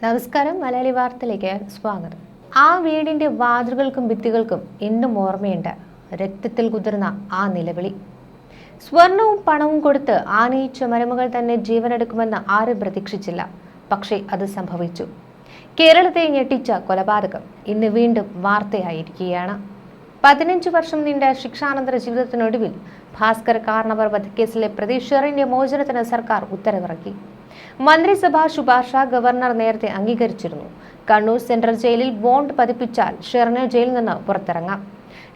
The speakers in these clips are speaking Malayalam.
നമസ്കാരം, മലയാളി വാർത്തയിലേക്ക് സ്വാഗതം. ആ വീടിന്റെ വാതിലുകൾക്കും ഭിത്തികൾക്കും ഇന്നും ഓർമ്മയുണ്ട് രക്തത്തിൽ കുതിർന്ന ആ നിലവിളി. സ്വർണവും പണവും കൊടുത്ത് ആനയിച്ച മരുമകൾ തന്നെ ജീവനെടുക്കുമെന്ന് ആരും പ്രതീക്ഷിച്ചില്ല. പക്ഷേ അത് സംഭവിച്ചു. കേരളത്തെ ഞെട്ടിച്ച കൊലപാതകം ഇന്ന് വീണ്ടും വാർത്തയായിരിക്കുകയാണ്. 15 വർഷം നീണ്ട ശിക്ഷാനന്തര ജീവിതത്തിനൊടുവിൽ ഭാസ്കർ കാർണവർ വധക്കേസിലെ പ്രതി ഷെറിന്റെ മോചനത്തിന് സർക്കാർ ഉത്തരവിറക്കി. മന്ത്രിസഭാ ശുപാർശ ഗവർണർ നേരത്തെ അംഗീകരിച്ചിരുന്നു. കണ്ണൂർ സെൻട്രൽ ജയിലിൽ ബോണ്ട് പതിപ്പിച്ചാൽ ഷെറിന് ജയിലിൽ നിന്ന് പുറത്തിറങ്ങാം.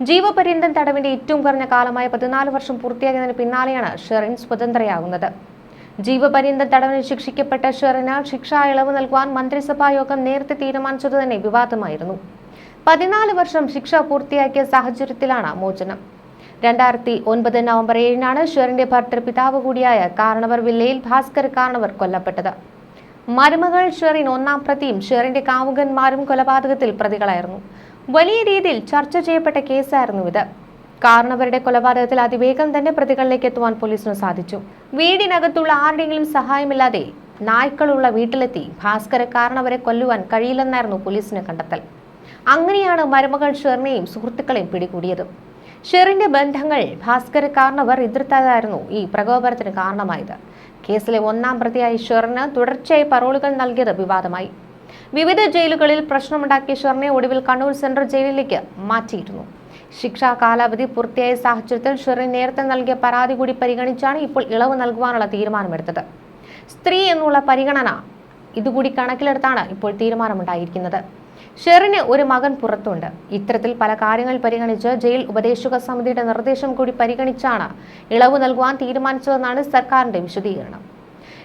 ജീവപര്യന്തം തടവിന്റെ ഏറ്റവും കുറഞ്ഞ കാലമായ 14 വർഷം പൂർത്തിയാക്കിയതിന് പിന്നാലെയാണ് ഷെറിൻ സ്വതന്ത്രയാകുന്നത്. ജീവപര്യന്തം തടവിന് ശിക്ഷിക്കപ്പെട്ട ഷെറിന് ശിക്ഷാ ഇളവ് നൽകുവാൻ മന്ത്രിസഭാ യോഗം നേരത്തെ തീരുമാനിച്ചത് തന്നെ വിവാദമായിരുന്നു. 14 വർഷം ശിക്ഷ പൂർത്തിയാക്കിയ സാഹചര്യത്തിലാണ് മോചനം. 2009 നവംബർ 7-നാണ് ഷെറിന്റെ ഭർത്തൃപിതാവ് കൂടിയായ കാർണവർ വില്ലയിൽ ഭാസ്കർ കാർണവർ കൊല്ലപ്പെട്ടത്. മരുമകൾ ഷെറിൻ ഒന്നാം പ്രതിയും ഷെറിന്റെ കാമുകന്മാരും കൊലപാതകത്തിൽ പ്രതികളായിരുന്നു. വലിയ രീതിയിൽ ചർച്ച ചെയ്യപ്പെട്ട കേസായിരുന്നു ഇത്. കാർണവരുടെ കൊലപാതകത്തിൽ അതിവേഗം തന്നെ പ്രതികളിലേക്ക് എത്തുവാൻ പോലീസിന് സാധിച്ചു. വീടിനകത്തുള്ള ആരുടെയെങ്കിലും സഹായമില്ലാതെ നായ്ക്കളുള്ള വീട്ടിലെത്തി ഭാസ്കര കാർണവരെ കൊല്ലുവാൻ കഴിയില്ലെന്നായിരുന്നു പോലീസിന്റെ കണ്ടെത്തൽ. അങ്ങനെയാണ് മരുമകൾ ഷെറിനെയും സുഹൃത്തുക്കളെയും പിടികൂടിയത്. ഷെറിന്റെ ബന്ധങ്ങൾ ഭാസ്കര കാർണവർ എതിർത്തതായിരുന്നു ഈ പ്രകോപനത്തിന് കാരണമായത്. കേസിലെ ഒന്നാം പ്രതിയായി ഷെറിന് തുടർച്ചയായി പരോളുകൾ നൽകിയത് വിവാദമായി. വിവിധ ജയിലുകളിൽ പ്രശ്നമുണ്ടാക്കിയ ഷെറിനെ ഒടുവിൽ കണ്ണൂർ സെൻട്രൽ ജയിലിലേക്ക് മാറ്റിയിരുന്നു. ശിക്ഷാ കാലാവധി പൂർത്തിയായ സാഹചര്യത്തിൽ ഷെറിൻ നേരത്തെ നൽകിയ പരാതി കൂടി പരിഗണിച്ചാണ് ഇപ്പോൾ ഇളവ് നൽകുവാനുള്ള തീരുമാനമെടുത്തത്. സ്ത്രീ എന്നുള്ള പരിഗണന ഇതുകൂടി കണക്കിലെടുത്താണ് ഇപ്പോൾ തീരുമാനമുണ്ടായിരിക്കുന്നത്. ഷെറിന് ഒരു മകൻ പുറത്തുണ്ട്. ഇത്തരത്തിൽ പല കാര്യങ്ങൾ പരിഗണിച്ച് ജയിൽ ഉപദേശക സമിതിയുടെ നിർദ്ദേശം കൂടി പരിഗണിച്ചാണ് ഇളവ് നൽകുവാൻ തീരുമാനിച്ചതെന്നാണ് സർക്കാരിന്റെ വിശദീകരണം.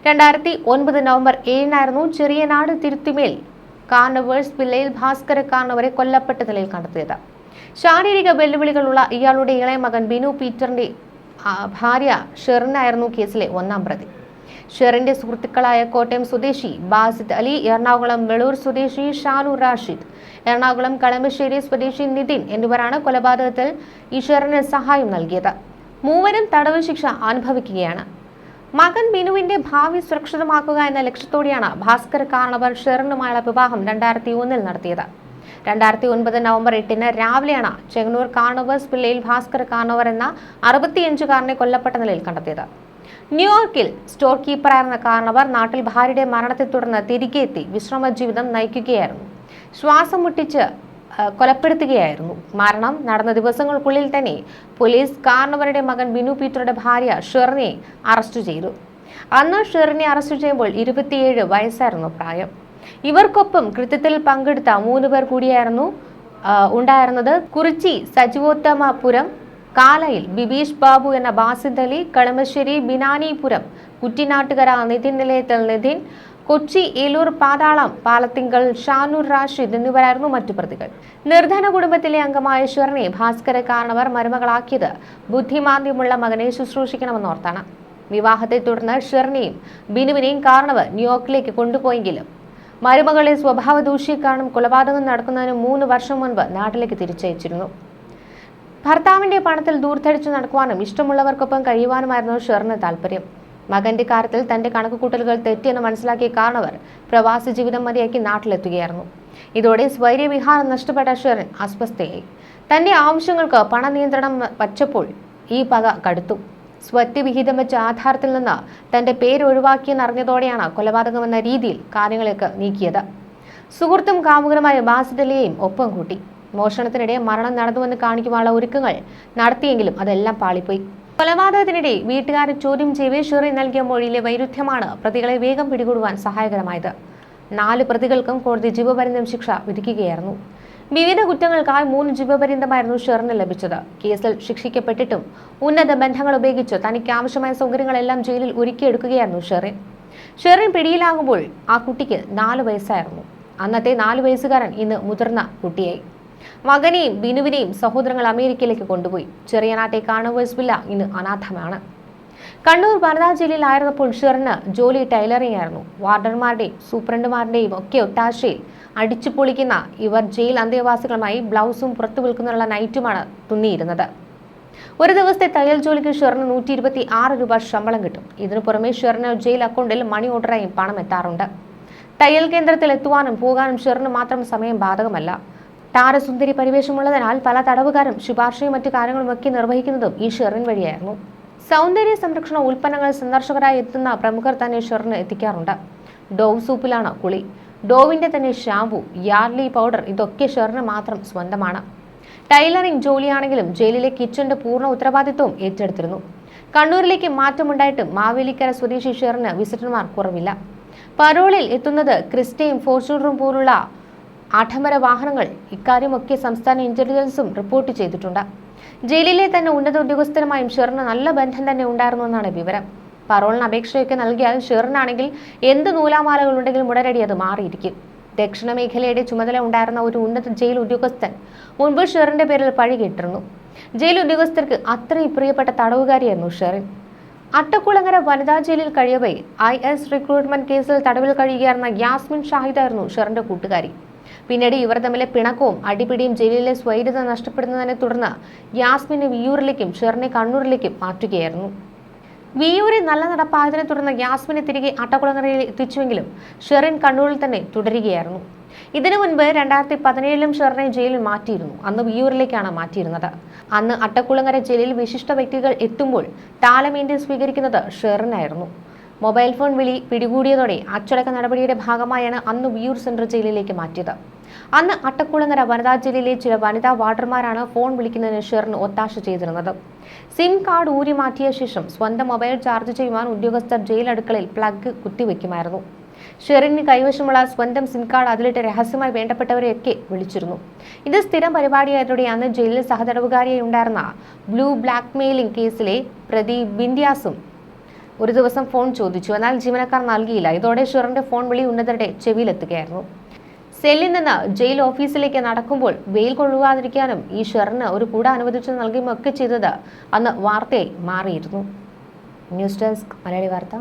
2009 നവംബർ 7-നായിരുന്നു ചെറിയനാട് തിരുത്തിമേൽ കാർണവേഴ്സ് വില്ലയിൽ ഭാസ്കര കാർണവരെ കൊല്ലപ്പെട്ട നിലയിൽ കണ്ടെത്തിയത്. ശാരീരിക വെല്ലുവിളികളുള്ള ഇയാളുടെ ഇളയ മകൻ ബിനു പീറ്ററിന്റെ ഭാര്യ ഷെറിനായിരുന്നു കേസിലെ ഒന്നാം പ്രതി. ഷെറിന്റെ സുഹൃത്തുക്കളായ കോട്ടയം സ്വദേശി ബാസിദ് അലി, എറണാകുളം വെളൂർ സ്വദേശി ഷാനൂർ റാഷിദ്, എറണാകുളം കളമശ്ശേരി സ്വദേശി നിതിൻ എന്നിവരാണ് കൊലപാതകത്തിൽ ഈ ഷെറിന് സഹായം നൽകിയത്. മൂവരും തടവ് ശിക്ഷ അനുഭവിക്കുകയാണ്. മകൻ ബിനുവിന്റെ ഭാവി സുരക്ഷിതമാക്കുക എന്ന ലക്ഷ്യത്തോടെയാണ് ഭാസ്കർ കാർണവർ ഷെറിനുമായുള്ള വിവാഹം 2001-ൽ നടത്തിയത്. 2009 നവംബർ 8-ന് രാവിലെയാണ് ചെങ്ങന്നൂർ കാർണവേഴ്സ് വില്ലയിൽ ഭാസ്കർ കാർണവർ എന്ന 65-കാരനെ കൊല്ലപ്പെട്ട നിലയിൽ കണ്ടെത്തിയത്. ന്യൂയോർക്കിൽ സ്റ്റോർ കീപ്പറായിരുന്ന കാർണവർ നാട്ടിൽ ഭാര്യയുടെ മരണത്തെ തുടർന്ന് തിരികെ എത്തി വിശ്രമ ജീവിതം നയിക്കുകയായിരുന്നു. ശ്വാസം മുട്ടിച്ച് കൊലപ്പെടുത്തുകയായിരുന്നു. മരണം നടന്ന ദിവസങ്ങൾക്കുള്ളിൽ തന്നെ പോലീസ് കാർണവരുടെ മകൻ ബിനു പീറ്ററുടെ ഭാര്യ ഷെറിനെ അറസ്റ്റ് ചെയ്തു. അന്ന് ഷെറിനെ അറസ്റ്റ് ചെയ്യുമ്പോൾ 27 വയസ്സായിരുന്നു പ്രായം. ഇവർക്കൊപ്പം കൃത്യത്തിൽ പങ്കെടുത്ത 3 പേർ കൂടിയായിരുന്നു ഉണ്ടായിരുന്നത്. കുറിച്ചി സജീവോത്തമപുരം കാലയിൽ ബിബീഷ് ബാബു എന്ന ബാസിദ് അലി, കളമശ്ശേരി ബിനാനിപുരം കുറ്റിനാട്ടുകര നിതിൻ നിലയത്തിൽ നിതിൻ, കൊച്ചി ഏലൂർ പാതാളം പാലത്തിങ്കൽ ഷാനൂർ റാഷിദ് എന്നിവരായിരുന്നു മറ്റു പ്രതികൾ. നിർധന കുടുംബത്തിലെ അംഗമായ ഷെറിനെ ഭാസ്കര കാർണവർ മരുമകളാക്കിയത് ബുദ്ധിമാന്ദ്യമുള്ള മകനെ ശുശ്രൂഷിക്കണമെന്നോർത്താണ്. വിവാഹത്തെ തുടർന്ന് ഷെറിനെയും ബിനുവിനെയും കാർണവർ ന്യൂയോർക്കിലേക്ക് കൊണ്ടുപോയെങ്കിലും മരുമകളെ സ്വഭാവ ദൂഷ്യം കാരണം കൊലപാതകം നടക്കുന്നതിന് 3 വർഷം മുൻപ് നാട്ടിലേക്ക് തിരിച്ചയച്ചിരുന്നു. ഭർത്താവിന്റെ പണത്തിൽ ദൂർത്തടിച്ചു നടക്കുവാനും ഇഷ്ടമുള്ളവർക്കൊപ്പം കഴിയുവാനുമായിരുന്നു ഷെറിന് താല്പര്യം. മകന്റെ കാര്യത്തിൽ തന്റെ കണക്കുകൂട്ടലുകൾ തെറ്റിയെന്ന് മനസ്സിലാക്കിയ കാർണവർ പ്രവാസി ജീവിതം മതിയാക്കി നാട്ടിലെത്തുകയായിരുന്നു. ഇതോടെ സ്വൈര്യവിഹാരം നഷ്ടപ്പെട്ട ഷെറിൻ അസ്വസ്ഥയായി. തന്റെ ആവശ്യങ്ങൾക്ക് പണനിയന്ത്രണം വച്ചപ്പോൾ ഈ പക കടുത്തു. സ്വത്ത് വിഹിതം വെച്ച ആധാരത്തിൽ നിന്ന് തന്റെ പേര് ഒഴിവാക്കിയെന്നറിഞ്ഞതോടെയാണ് കൊലപാതകമെന്ന രീതിയിൽ കാര്യങ്ങളൊക്കെ നീക്കിയത്. സുഹൃത്തും കാമുകനുമായ ബാസിദ് അലിയെയും ഒപ്പം കൂട്ടി. മോഷണത്തിനിടെ മരണം നടന്നുവെന്ന് കാണിക്കുവാനുള്ള ഒരുക്കങ്ങൾ നടത്തിയെങ്കിലും അതെല്ലാം പാളിപ്പോയി. കൊലപാതകത്തിനിടെ വീട്ടുകാരെ ചോദ്യം ചെയ്ത് ഷെറിൻ നൽകിയ മൊഴിയിലെ വൈരുദ്ധ്യമാണ് പ്രതികളെ വേഗം പിടികൂടുവാൻ സഹായകരമായത്. 4 പ്രതികൾക്കും കോടതി ജീവപര്യന്തം ശിക്ഷ വിധിക്കുകയായിരുന്നു. വിവിധ കുറ്റങ്ങൾക്കായി 3 ജീവപര്യന്തമായിരുന്നു ഷെറിന് ലഭിച്ചത്. കേസിൽ ശിക്ഷിക്കപ്പെട്ടിട്ടും ഉന്നത ബന്ധങ്ങൾ ഉപയോഗിച്ച് തനിക്ക് ആവശ്യമായ സൗകര്യങ്ങളെല്ലാം ജയിലിൽ ഒരുക്കിയെടുക്കുകയായിരുന്നു ഷെറിൻ. ഷെറിൻ പിടിയിലാകുമ്പോൾ ആ കുട്ടിക്ക് 4 വയസ്സായിരുന്നു. അന്നത്തെ 4 വയസ്സുകാരൻ ഇന്ന് മുതിർന്ന കുട്ടിയായി. മകനെയും ബിനുവിനെയും സഹോദരങ്ങൾ അമേരിക്കയിലേക്ക് കൊണ്ടുപോയി. ചെറിയനാട്ടെ കാർണവേഴ്സ് വില്ല ഇന്ന് അനാഥമാണ്. കണ്ണൂർ വനിതാ ജയിലിലായിരുന്നപ്പോൾ ഷെറിന് ജോലി ടൈലറിംഗ് ആയിരുന്നു. വാർഡന്മാരുടെയും സൂപ്രണ്ടുമാരുടെയും ഒക്കെ ഒട്ടാശയിൽ അടിച്ചു പൊളിക്കുന്ന ഇവർ ജയിൽ അന്തേവാസികളുമായി ബ്ലൗസും പുറത്തു വിൽക്കുന്നതിനുള്ള നൈറ്റുമാണ് തുന്നിയിരുന്നത്. ഒരു ദിവസത്തെ തയ്യൽ ജോലിക്ക് ഷെറിന് 126 രൂപ ശമ്പളം കിട്ടും. ഇതിനു പുറമെ ഷെറിന് ജയിൽ അക്കൗണ്ടിൽ മണി ഓർഡറായും പണം എത്താറുണ്ട്. തയ്യൽ കേന്ദ്രത്തിൽ എത്തുവാനും പോകാനും ഷെറിന് മാത്രം സമയം ബാധകമല്ല. താരസുന്ദരി പരിവേഷമുള്ളതിനാൽ പല തടവുകാരും ശുപാർശയും മറ്റു കാര്യങ്ങളുമൊക്കെ നിർവഹിക്കുന്നതും ഈ ഷെറിൻ വഴിയായിരുന്നു. സൗന്ദര്യ സംരക്ഷണ ഉൽപ്പന്നങ്ങൾ സന്ദർശകരായി എത്തുന്ന പ്രമുഖർ തന്നെ ഷെറിന് എത്തിക്കാറുണ്ട്. ഡോവ് സൂപ്പിലാണ് കുളി, ഡോവിന്റെ തന്നെ ഷാമ്പു, യാർലി പൗഡർ ഇതൊക്കെ ഷെറിന് മാത്രം സ്വന്തമാണ്. ടൈലറിംഗ് ജോലിയാണെങ്കിലും ജയിലിലെ കിച്ചന്റെ പൂർണ്ണ ഉത്തരവാദിത്വവും ഏറ്റെടുത്തിരുന്നു. കണ്ണൂരിലേക്ക് മാറ്റമുണ്ടായിട്ടും മാവേലിക്കര സ്വദേശി ഷെറിന് വിസിറ്റർമാർ കുറവില്ല. പരോളിൽ എത്തുന്നത് ക്രിസ്റ്റയും ഫോർച്യൂണറും പോലുള്ള ആഡംബര വാഹനങ്ങൾ. ഇക്കാര്യമൊക്കെ സംസ്ഥാന ഇന്റലിജൻസും റിപ്പോർട്ട് ചെയ്തിട്ടുണ്ട്. ജയിലിലെ തന്നെ ഉന്നത ഉദ്യോഗസ്ഥരുമായും ഷെറിന് നല്ല ബന്ധം തന്നെ ഉണ്ടായിരുന്നുവെന്നാണ് വിവരം. പരോളിന് അപേക്ഷയൊക്കെ നൽകിയാൽ ഷെറിനാണെങ്കിൽ എന്ത് നൂലാമാലകൾ ഉണ്ടെങ്കിലും ഉടനടി അത് മാറിയിരിക്കും. ദക്ഷിണ മേഖലയുടെ ചുമതല ഉണ്ടായിരുന്ന ഒരു ഉന്നത ജയിൽ ഉദ്യോഗസ്ഥൻ മുൻപ് ഷെറിന്റെ പേരിൽ പഴി കേട്ടിരുന്നു. ജയിൽ ഉദ്യോഗസ്ഥർക്ക് അത്രയും പ്രിയപ്പെട്ട തടവുകാരിയായിരുന്നു ഷെറിൻ. അട്ടക്കുളങ്ങര വനിതാ ജയിലിൽ കഴിയവേ IS റിക്രൂട്ട്മെന്റ് കേസിൽ തടവിൽ കഴിയുകയായിരുന്ന യാസ്മിൻ ഷാഹിദായിരുന്നു ഷെറിന്റെ കൂട്ടുകാരി. പിന്നീട് ഇവർ തമ്മിലെ പിണക്കവും അടിപിടിയും ജയിലിലെ സ്വൈര്യത നഷ്ടപ്പെടുന്നതിനെ തുടർന്ന് യാസ്മിനെ വിയ്യൂരിലേക്കും ഷെറിനെ കണ്ണൂരിലേക്കും മാറ്റുകയായിരുന്നു. വിയ്യൂരിൽ നല്ല നടപ്പായതിനെ തുടർന്ന് യാസ്മിനെ തിരികെ അട്ടക്കുളങ്ങരയിൽ എത്തിച്ചുവെങ്കിലും ഷെറിൻ കണ്ണൂരിൽ തന്നെ തുടരുകയായിരുന്നു. ഇതിനു മുൻപ് 2017 ഷെറിനെ ജയിലിൽ മാറ്റിയിരുന്നു. അന്ന് വിയ്യൂരിലേക്കാണ് മാറ്റിയിരുന്നത്. അന്ന് അട്ടക്കുളങ്ങര ജയിലിൽ വിശിഷ്ട വ്യക്തികൾ എത്തുമ്പോൾ താലമേന്തി സ്വീകരിക്കുന്നത് ഷെറിനായിരുന്നു. മൊബൈൽ ഫോൺ വിളി പിടികൂടിയതോടെ അച്ചടക്ക നടപടിയുടെ ഭാഗമായാണ് അന്ന് വിയ്യൂർ സെൻട്രൽ ജയിലിലേക്ക് മാറ്റിയത്. അന്ന് അട്ടക്കുളങ്ങര വനിതാ ജയിലിലെ ചില വനിതാ വാർഡർമാരാണ് ഫോൺ വിളിക്കുന്നതിന് ഷെറിന് ഒത്താശ ചെയ്തിരുന്നത്. സിം കാർഡ് ഊരി മാറ്റിയ ശേഷം സ്വന്തം മൊബൈൽ ചാർജ് ചെയ്യുവാൻ ഉദ്യോഗസ്ഥർ ജയിൽ അടുക്കളയിൽ പ്ലഗ് കുത്തിവെക്കുമായിരുന്നു. ഷെറിന് കൈവശമുള്ള സ്വന്തം സിം കാർഡ് അതിലിട്ട് രഹസ്യമായി വേണ്ടപ്പെട്ടവരെയൊക്കെ വിളിച്ചിരുന്നു. ഇത് സ്ഥിരം പരിപാടിയായതോടെ അന്ന് ജയിലിൽ സഹതടവുകാരിയായി ഉണ്ടായിരുന്ന ബ്ലൂ ബ്ലാക്ക് മെയിലിംഗ് കേസിലെ പ്രതി ബിന്ധ്യാസും ഒരു ദിവസം ഫോൺ ചോദിച്ചു. എന്നാൽ ജീവനക്കാർ നൽകിയില്ല. ഇതോടെ ഷെറിന്റെ ഫോൺ വിളി ഉന്നതരുടെ ചെവിയിലെത്തുകയായിരുന്നു. സെല്ലിൽ നിന്ന് ജയിൽ ഓഫീസിലേക്ക് നടക്കുമ്പോൾ വെയിൽ കൊള്ളുവാതിരിക്കാനും ഈ ഷെറിന് ഒരു കൂട അനുവദിച്ചു നൽകുകയും ഒക്കെ ചെയ്തത് അന്ന് വാർത്തയായി മാറിയിരുന്നു. ന്യൂസ് ഡെസ്ക് മലയാളി വാർത്ത.